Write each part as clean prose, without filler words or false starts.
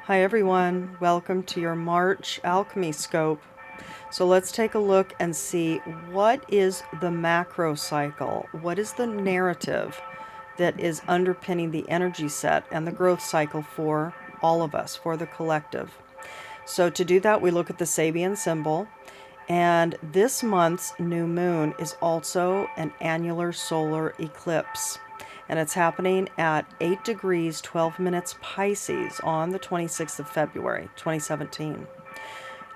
Hi everyone, welcome to your March Alchemy Scope. So let's take a look and see what is the macrocycle, what is the narrative that is underpinning the energy set and the growth cycle for all of us, for the collective. So to do that, we look at the Sabian Symbol, and this month's new moon is also an annular solar eclipse. And it's happening at 8 degrees 12 minutes Pisces on the 26th of February 2017.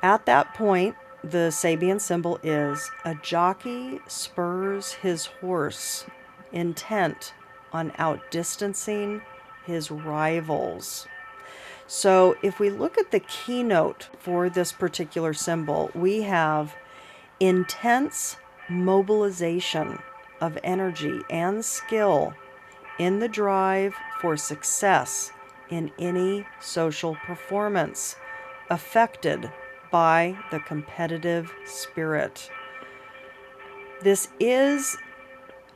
At that point, the Sabian symbol is a jockey spurs his horse, intent on outdistancing his rivals. So if we look at the keynote for this particular symbol, we have intense mobilization of energy and skill in the drive for success in any social performance, affected by the competitive spirit. This is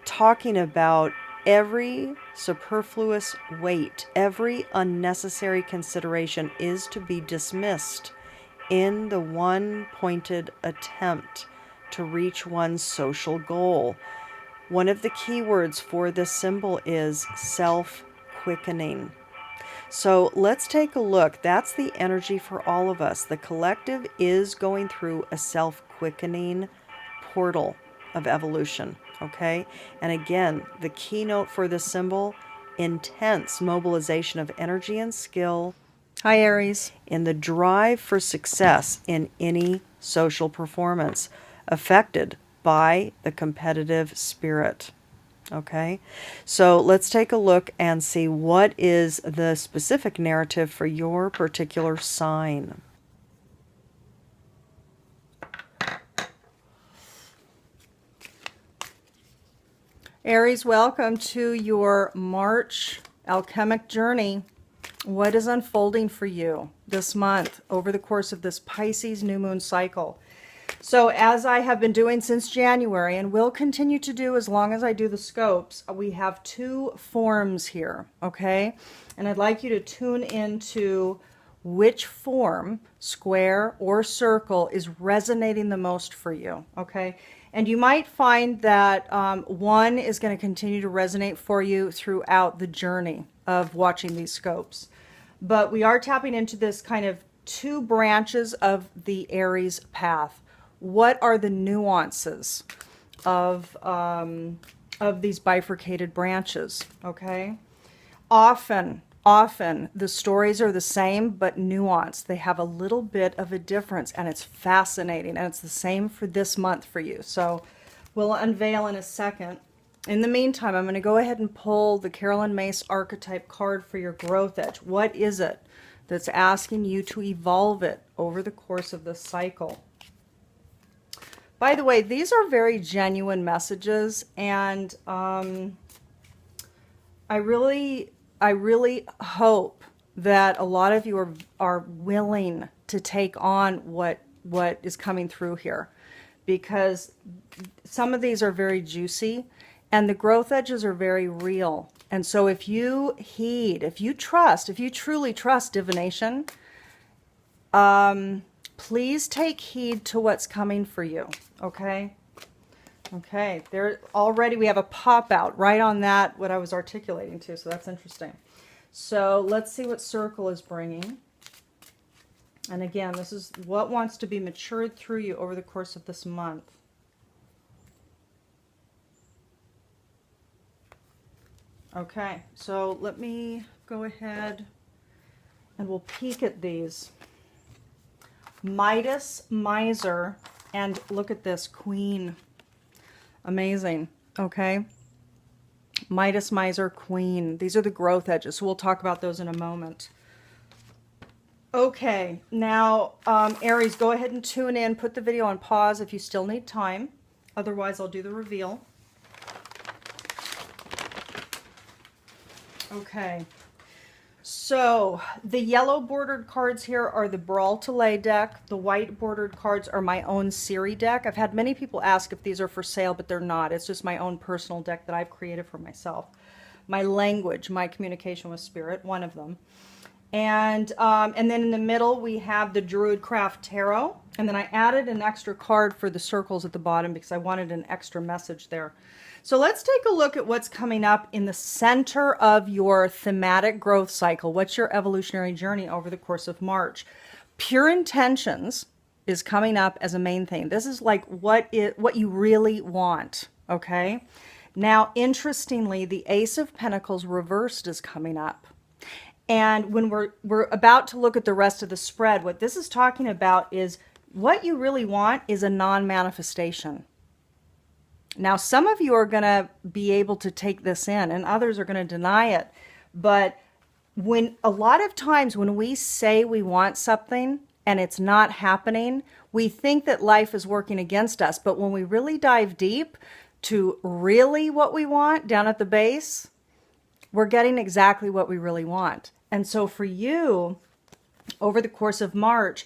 talking about every superfluous weight, every unnecessary consideration is to be dismissed in the one-pointed attempt to reach one's social goal. One of the key words for this symbol is self-quickening. So let's take a look. That's the energy for all of us. The collective is going through a self-quickening portal of evolution, okay? And again, the keynote for this symbol, intense mobilization of energy and skill. Hi, Aries. In the drive for success in any social performance, affected by the competitive spirit. Okay, so let's take a look and see what is the specific narrative for your particular sign. Aries, welcome to your March alchemic journey. What is unfolding for you this month over the course of this Pisces new moon cycle? So as I have been doing since January and will continue to do as long as I do the scopes, we have two forms here, okay? And I'd like you to tune into which form, square or circle, is resonating the most for you, okay? And you might find that one is going to continue to resonate for you throughout the journey of watching these scopes. But we are tapping into this kind of two branches of the Aries path. What are the nuances of these bifurcated branches, okay? Often the stories are the same but nuanced. They have a little bit of a difference, and it's fascinating, and it's the same for this month for you. So we'll unveil in a second. In the meantime, I'm going to go ahead and pull the Carolyn Mace archetype card for your growth edge. What is it that's asking you to evolve it over the course of this cycle? By the way, these are very genuine messages, and I really hope that a lot of you are willing to take on what is coming through here, because some of these are very juicy, and the growth edges are very real. And so if you heed, if you truly trust divination, please take heed to what's coming for you, okay? Okay, there already we have a pop out right on that, what I was articulating to, so that's interesting. So let's see what circle is bringing. And again, this is what wants to be matured through you over the course of this month. Okay, so let me go ahead and we'll peek at these. Midas, Miser, and look at this, Queen. Amazing, okay? Midas, Miser, Queen. These are the growth edges, so we'll talk about those in a moment. Okay, now, Aries, go ahead and tune in. Put the video on pause if you still need time. Otherwise, I'll do the reveal. Okay. So the yellow bordered cards here are the Bral Talej deck. The white bordered cards are my own Siri deck. I've had many people ask if these are for sale, but they're not. It's just my own personal deck that I've created for myself. My language, my communication with spirit, one of them. And then in the middle, we have the Druidcraft Tarot. And then I added an extra card for the circles at the bottom because I wanted an extra message there. So let's take a look at what's coming up in the center of your thematic growth cycle. What's your evolutionary journey over the course of March? Pure intentions is coming up as a main thing. This is like what you really want, okay? Now, interestingly, the Ace of Pentacles reversed is coming up. And when we're about to look at the rest of the spread, what this is talking about is what you really want is a non-manifestation. Now, some of you are going to be able to take this in and others are going to deny it. But a lot of times when we say we want something and it's not happening, we think that life is working against us. But when we really dive deep to really what we want down at the base, we're getting exactly what we really want. And so for you, over the course of March,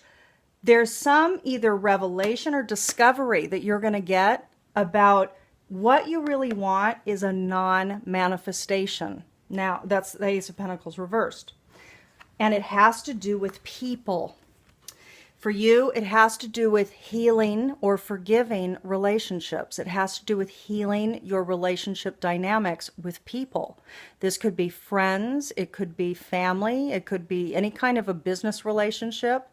there's some either revelation or discovery that you're going to get about what you really want is a non-manifestation. Now, that's the Ace of Pentacles reversed. And it has to do with people. For you, it has to do with healing or forgiving relationships. It has to do with healing your relationship dynamics with people. This could be friends, it could be family, it could be any kind of a business relationship.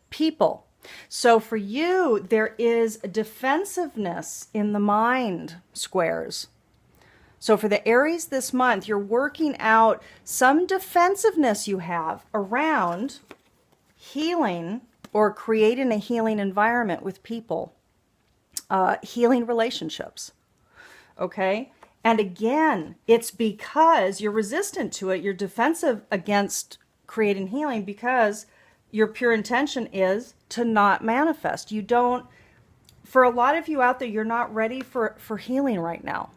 People. So for you, there is a defensiveness in the mind, squares. So for the Aries this month, you're working out some defensiveness you have around healing or creating a healing environment with people, healing relationships, okay? And again, it's because you're resistant to it. You're defensive against creating healing because your pure intention is to not manifest. You don't, for a lot of you out there, you're not ready for healing right now.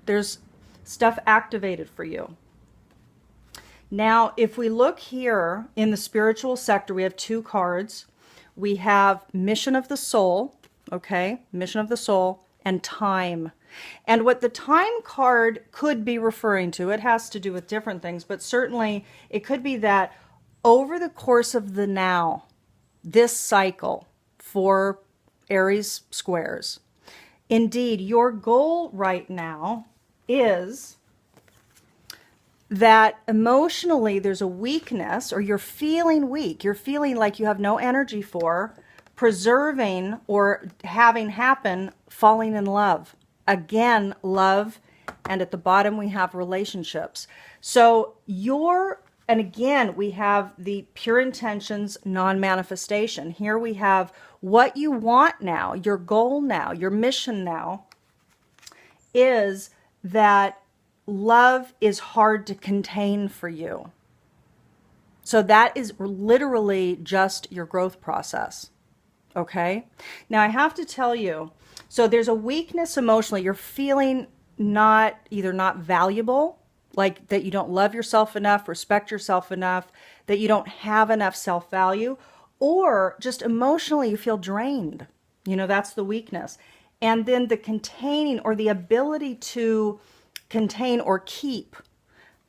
There's stuff activated for you. Now, if we look here in the spiritual sector, we have two cards. We have Mission of the Soul, okay? Mission of the Soul and Time. And what the Time card could be referring to, it has to do with different things, but certainly it could be that over the course of the now, this cycle for Aries squares, indeed, your goal right now is that emotionally there's a weakness, or you're feeling weak. You're feeling like you have no energy for preserving or having happen falling in love. Again, love, and at the bottom we have relationships. So and again, we have the pure intentions, non-manifestation. Here we have what you want now, your goal now, your mission now, is that love is hard to contain for you. So that is literally just your growth process. Okay? Now I have to tell you, so there's a weakness emotionally. You're feeling either not valuable, like that you don't love yourself enough, respect yourself enough, that you don't have enough self-value, or just emotionally you feel drained. You know, that's the weakness. And then the containing, or the ability to contain or keep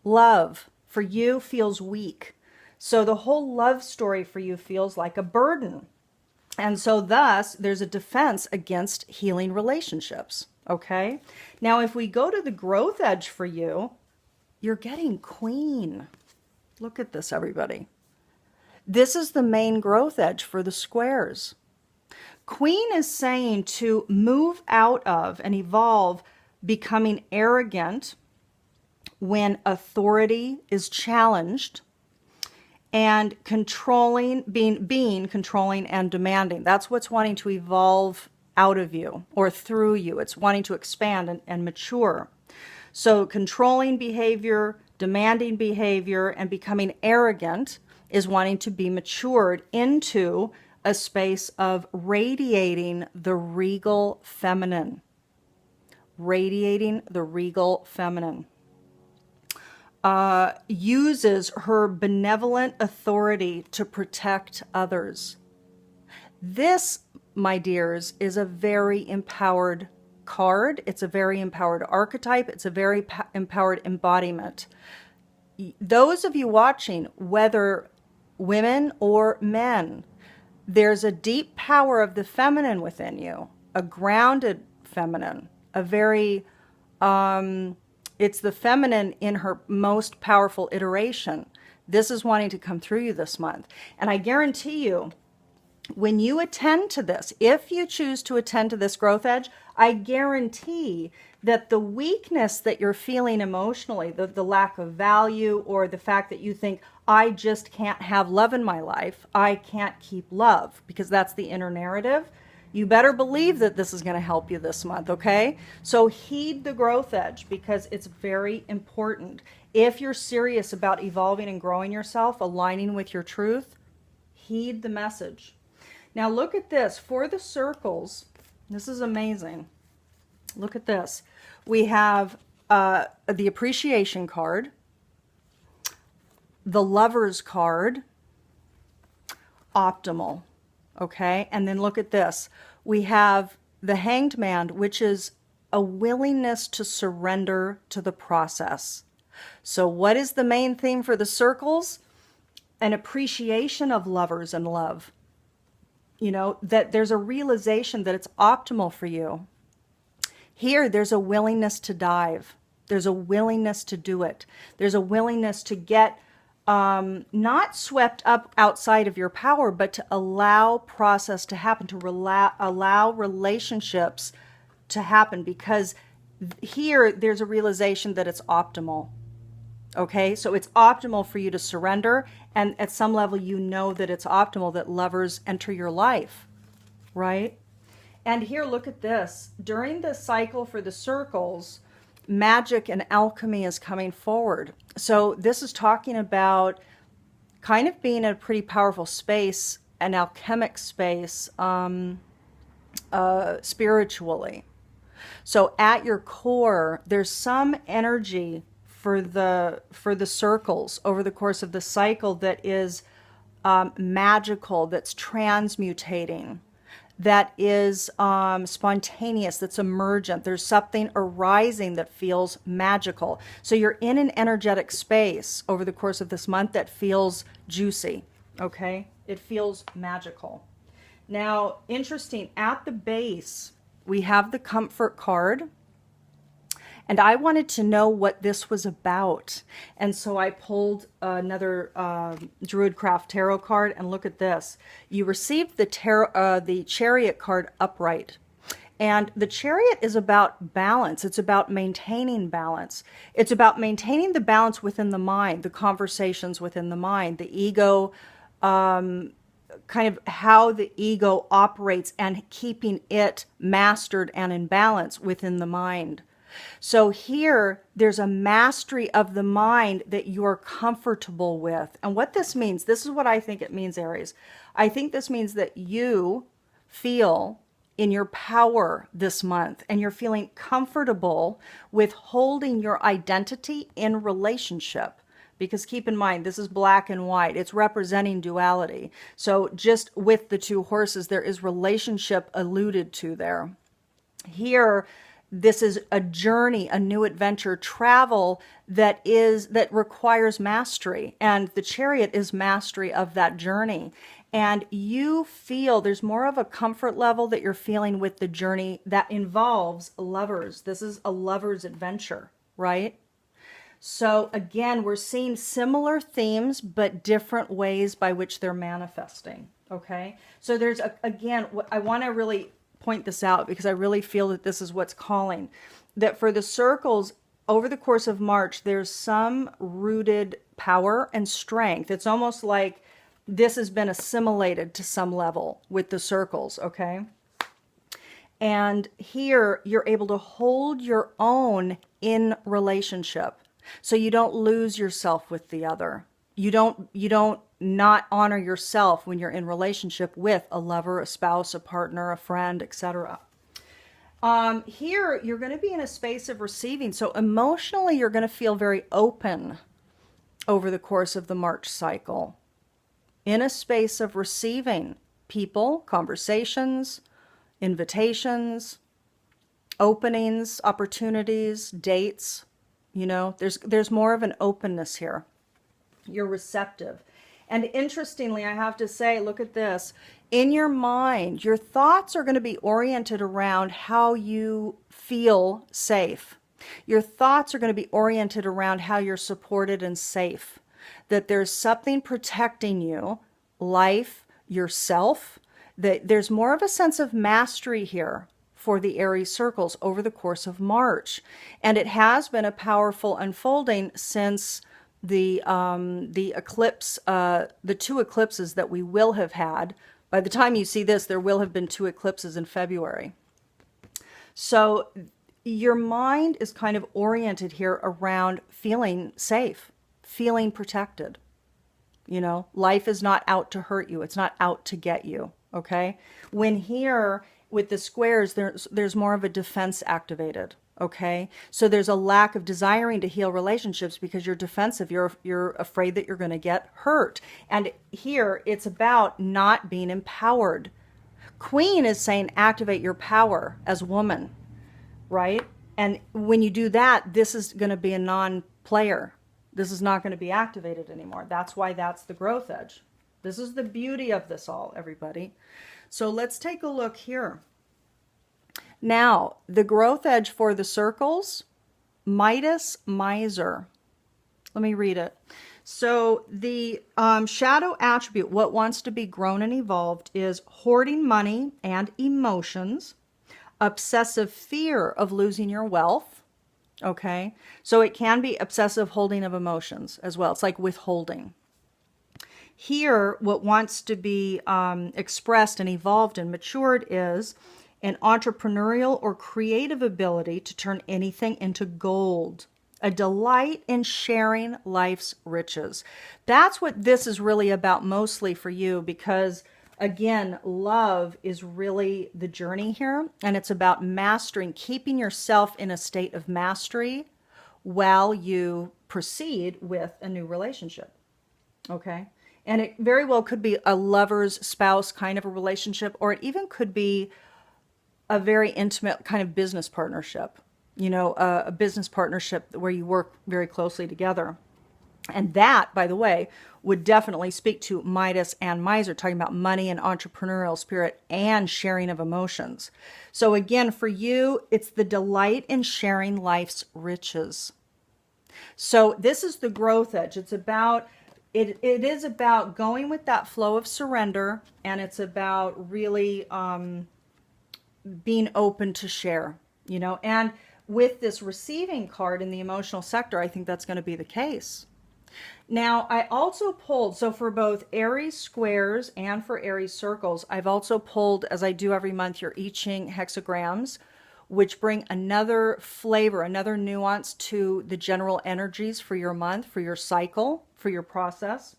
love for you feels weak. So the whole love story for you feels like a burden. And so thus there's a defense against healing relationships. Okay? Now if we go to the growth edge for you, you're getting Queen. Look at this, everybody. This is the main growth edge for the squares. Queen is saying to move out of and evolve becoming arrogant when authority is challenged, and controlling, being controlling and demanding. That's what's wanting to evolve out of you or through you. It's wanting to expand and mature. So controlling behavior, demanding behavior, and becoming arrogant is wanting to be matured into a space of radiating the regal feminine. Radiating the regal feminine. Uses her benevolent authority to protect others. This, my dears, is a very empowered card. It's a very empowered archetype. It's a very empowered embodiment. Those of you watching, whether women or men. There's a deep power of the feminine within you, a grounded feminine, a very, it's the feminine in her most powerful iteration. This is wanting to come through you this month. And I guarantee you, when you attend to this, if you choose to attend to this growth edge, I guarantee that the weakness that you're feeling emotionally, the lack of value, or the fact that you think, I just can't have love in my life, I can't keep love, because that's the inner narrative, you better believe that this is going to help you this month, okay? So heed the growth edge, because it's very important. If you're serious about evolving and growing yourself, aligning with your truth, heed the message. Now look at this. For the circles, this is amazing. Look at this. We have the appreciation card, the lover's card, optimal, okay? And then look at this. We have the hanged man, which is a willingness to surrender to the process. So what is the main theme for the circles? An appreciation of lovers and love. You know, that there's a realization that it's optimal for you. Here, there's a willingness to dive. There's a willingness to do it. There's a willingness to get not swept up outside of your power, but to allow process to happen, to allow relationships to happen, because here, there's a realization that it's optimal. Okay, so it's optimal for you to surrender, and at some level you know that it's optimal that lovers enter your life, right? And here, look at this. During the cycle for the circles, magic and alchemy is coming forward. So this is talking about kind of being in a pretty powerful space, an alchemic space, spiritually. So at your core, there's some energy for the circles over the course of the cycle that is magical, that's transmutating, that is spontaneous, that's emergent. There's something arising that feels magical. So you're in an energetic space over the course of this month that feels juicy, okay? It feels magical. Now, interesting, at the base, we have the comfort card. And I wanted to know what this was about. And so I pulled another Druidcraft Tarot card, and look at this. You received the Chariot card upright. And the Chariot is about balance. It's about maintaining balance. It's about maintaining the balance within the mind, the conversations within the mind, the ego, kind of how the ego operates, and keeping it mastered and in balance within the mind. So here, there's a mastery of the mind that you're comfortable with. And what this means, this is what I think it means, Aries. I think this means that you feel in your power this month, and you're feeling comfortable with holding your identity in relationship. Because keep in mind, this is black and white. It's representing duality. So just with the two horses, there is relationship alluded to there. Here, this is a journey, a new adventure, travel that requires mastery. And the Chariot is mastery of that journey. And you feel there's more of a comfort level that you're feeling with the journey that involves lovers. This is a lover's adventure, right? So again, we're seeing similar themes, but different ways by which they're manifesting, okay? So there's, again, I want to really point this out, because I really feel that this is what's calling. That for the circles, over the course of March, there's some rooted power and strength. It's almost like this has been assimilated to some level with the circles, okay? And here, you're able to hold your own in relationship. So you don't lose yourself with the other. You don't not honor yourself when you're in relationship with a lover, a spouse, a partner, a friend, etc. Here, you're going to be in a space of receiving. So emotionally, you're going to feel very open over the course of the March cycle. In a space of receiving people, conversations, invitations, openings, opportunities, dates. You know, there's more of an openness here. You're receptive. And interestingly, I have to say, look at this. In your mind, your thoughts are going to be oriented around how you feel safe. Your thoughts are going to be oriented around how you're supported and safe. That there's something protecting you, life, yourself, that there's more of a sense of mastery here for the Aries circles over the course of March. And it has been a powerful unfolding since the eclipse, the two eclipses that we will have had. By the time you see this, there will have been two eclipses in February. So your mind is kind of oriented here around feeling safe, feeling protected. You know, life is not out to hurt you. It's not out to get you. Okay. When here with the squares, there's more of a defense activated. Okay. So there's a lack of desiring to heal relationships because you're defensive. You're afraid that you're going to get hurt. And here it's about not being empowered. Queen is saying activate your power as woman, right? And when you do that, this is going to be a non-player. This is not going to be activated anymore. That's why that's the growth edge. This is the beauty of this all, everybody. So let's take a look here. Now, the growth edge for the circles, Midas, Miser. Let me read it. So the shadow attribute, what wants to be grown and evolved, is hoarding money and emotions, obsessive fear of losing your wealth. Okay, so it can be obsessive holding of emotions as well. It's like withholding. Here, what wants to be expressed and evolved and matured is an entrepreneurial or creative ability to turn anything into gold. A delight in sharing life's riches. That's what this is really about mostly for you, because again, love is really the journey here, and it's about mastering, keeping yourself in a state of mastery while you proceed with a new relationship. Okay? And it very well could be a lover's spouse kind of a relationship, or it even could be a very intimate kind of business partnership. You know, a business partnership where you work very closely together. And that, by the way, would definitely speak to Midas and Miser, talking about money and entrepreneurial spirit and sharing of emotions. So again, for you, it's the delight in sharing life's riches. So this is the growth edge. It's about, it is about going with that flow of surrender, and it's about really being open to share, you know, and with this receiving card in the emotional sector, I think that's going to be the case. Now, I also pulled, so for both Aries squares and for Aries circles, I've also pulled, as I do every month, your I Ching hexagrams, which bring another flavor, another nuance to the general energies for your month, for your cycle, for your process.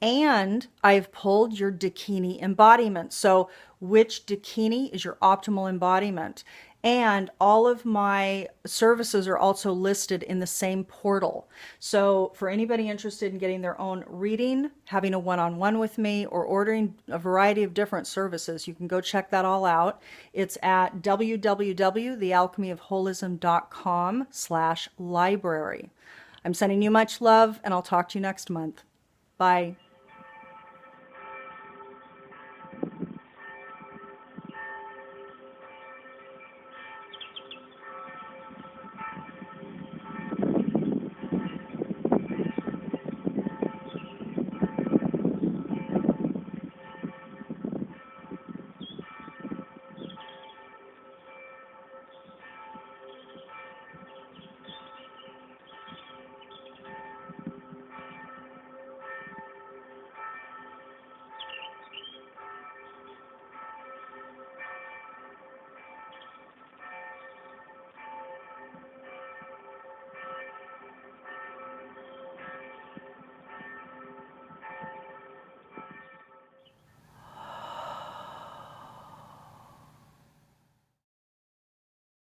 And I've pulled your Dakini embodiment. So which Dakini is your optimal embodiment? And all of my services are also listed in the same portal. So for anybody interested in getting their own reading, having a one-on-one with me, or ordering a variety of different services, you can go check that all out. It's at www.thealchemyofholism.com/library. I'm sending you much love, and I'll talk to you next month. Bye.